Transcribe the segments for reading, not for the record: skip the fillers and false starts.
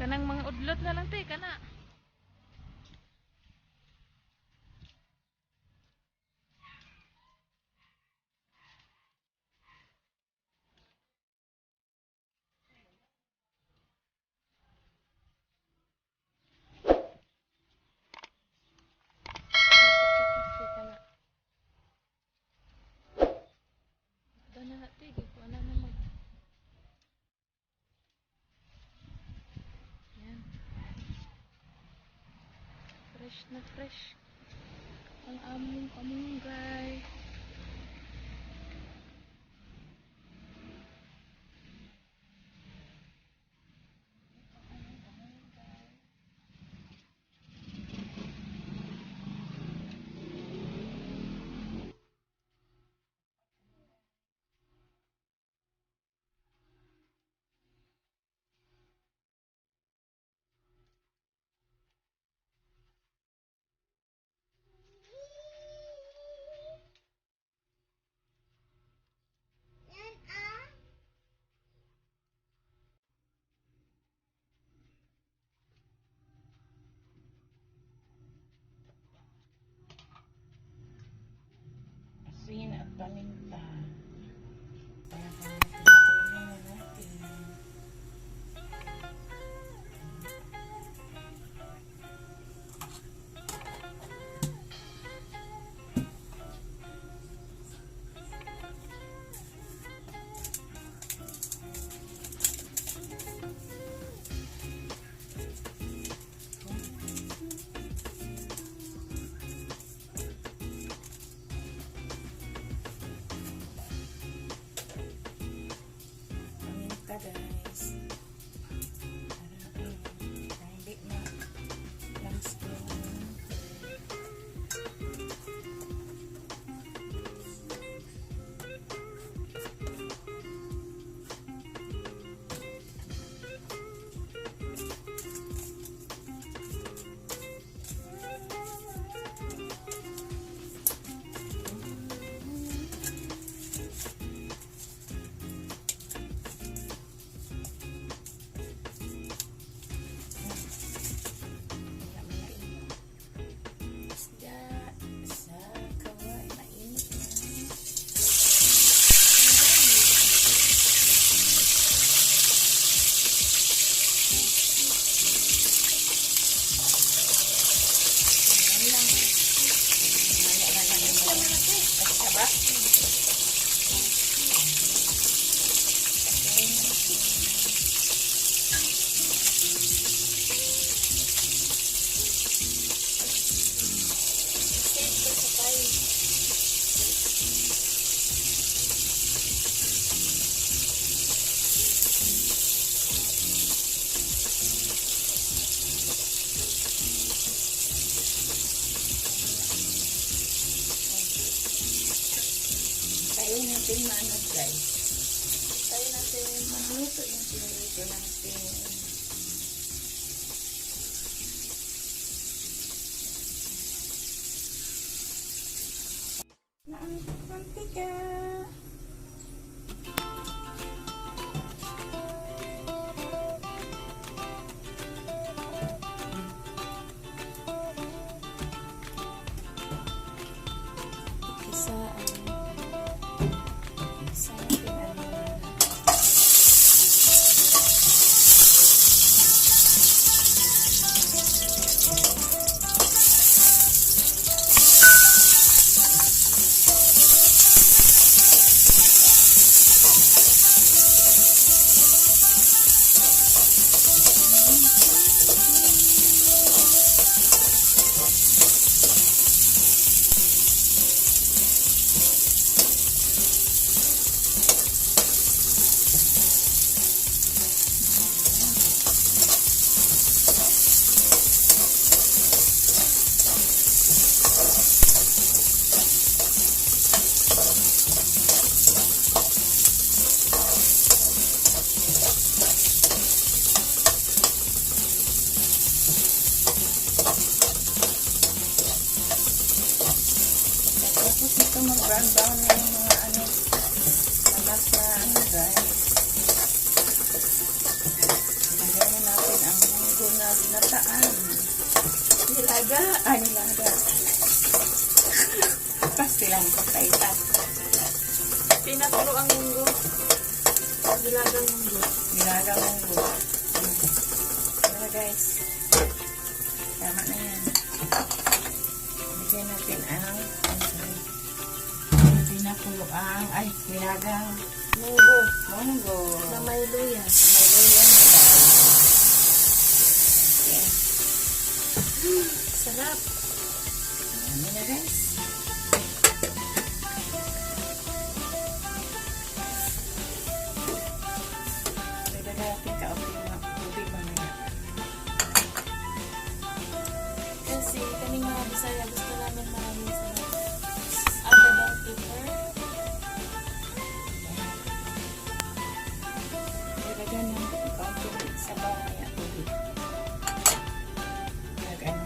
Kanang mga udlot na lang te kana. Kana na te ko ana na mag. Yan. Fresh na fresh. Ang among kamunggay. Asin at paminta. Para pang natin. Paminta guys. Para hindi na lamskin. Tayo natin maanod guys. Tayo natin maluto yung pinuluto natin. Na ang mantika. Isa ito mag-brown brown na yung mga ano malasa ano guys. Lagyan natin ang nilaga. Nilaga. Pastilang potatoes. Pinakulo ang munggo. Dilagang munggo. Nilagang munggo. Tara guys. Tama na yan. Lagyan natin ang pinakulo ang nilagang Munggo. munggo. Na may luya. May luya na guys. Okay. Sarap. Ayan na guys. Pwede natin kaunting mga tubig mamaya. Kasi kaming mga Bisaya gusto namin maraming sarap. Ada bell pepper. Lagyan ng kaunting sabaw maya tubig. Lagyan.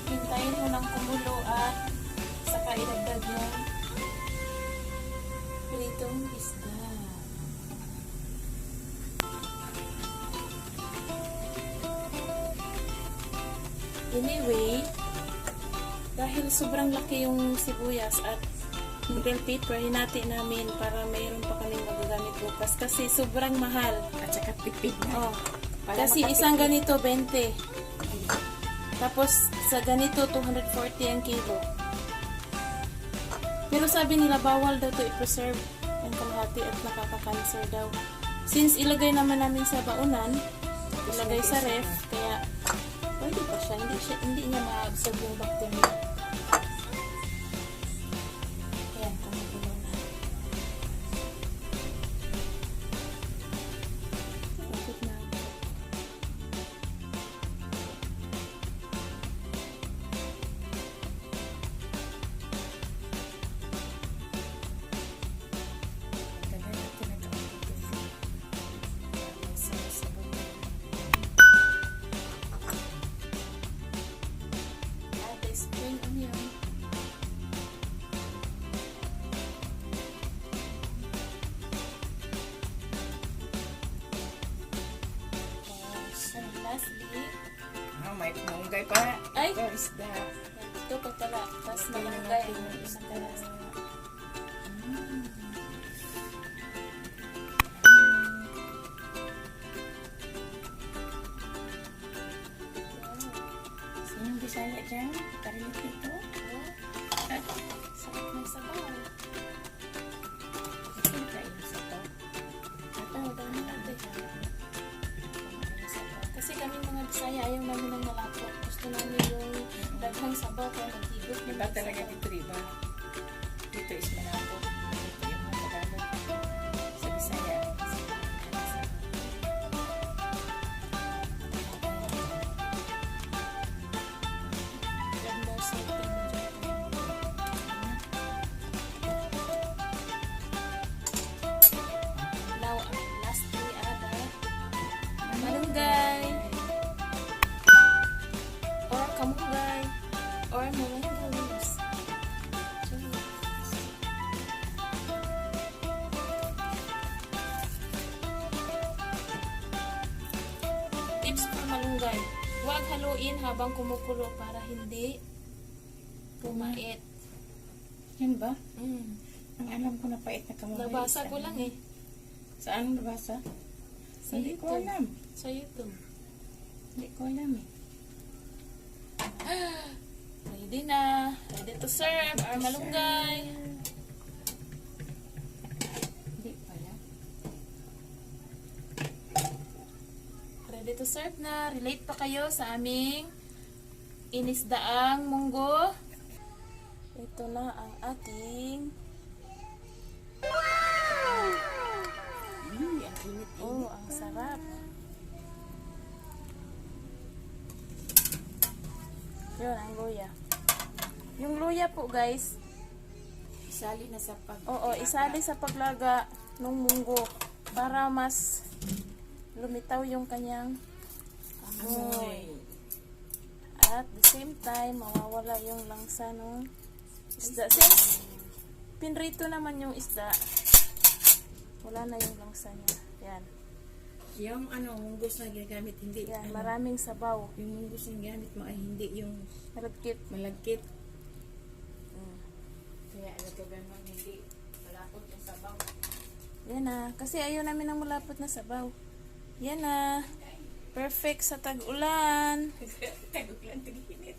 Hintayin mo ng kumulo at saka ilagdag yung pritong isda. Anyway, dahil sobrang laki yung sibuyas at yung bell pepper, hinati namin para mayroon pa kaming magagamit bukas kasi sobrang mahal. At saka tipid na. Oh, Para kasi makatipid. isang ganito 20. Tapos sa ganito 240 ang kilo. Pero sabi nila bawal daw to i-preserve ang kalahati at nakaka-cancer daw. Since ilagay naman namin sa baunan, ilagay sa ref, kaya pwede pa siya. Hindi niya ma-absorb yung bacteria. Ayan, kumukulo na. Bakit na? Lagyan natin ng kaunting tubig. Sa sabon. Add the spring onion. And lastly, May munggay pa. Ay! Ito isda. ito pa pala. Tapos Tingnan malunggay. natin yung isda. Sinong Bisaya dyan? Karinig ito? At Sarap ng sabaw. isin kayo sa to. Ito, dami natin. Kasi kami mga Bisaya, ayaw namin ng malapot. Gusto namin yung daghang sabaw kaya naghigot ng Iba talaga dito, diba? Dito is malabo. Dito yung mga Tagalog. Sa Bisaya. Add more salt and medyo. Now, lastly, add malunggay or kamunggay or moringa leaves. Tips for malunggay. Huwag haluin habang kumukulo para hindi pumait. Yan ba? Mm. Ang alam ko na pait na kamuhay. Nabasa ko lang eh. Saan nabasa? Sa Hindi ko YouTube. alam. Sa YouTube. Hindi ko alam eh. Ready na. Ready to serve our malunggay. Hindi pala. Ready to serve na. Relate pa kayo sa aming inisdaang munggo. Ito na ang ating Ang init. oh, ang sarap. Yun, ang luya. Yung luya po, guys, Isali na sa pag... oo, isali sa paglaga ng munggo para mas lumitaw yung kanyang amoy. At the same time, mawawala yung langsa ng isda. Since pinrito naman yung isda, wala na yung langsa niya. Yan. Yung munggos na ginagamit, hindi. Yan, maraming sabaw. Yung munggos na ginagamit mo ay hindi yung Malagkit. malagkit. Kaya nagkaganon, hindi malapot yung sabaw. Yan na. Kasi ayaw namin ng malapot na sabaw. Yan na. Perfect sa tag-ulan. Tagok lang, tag-init.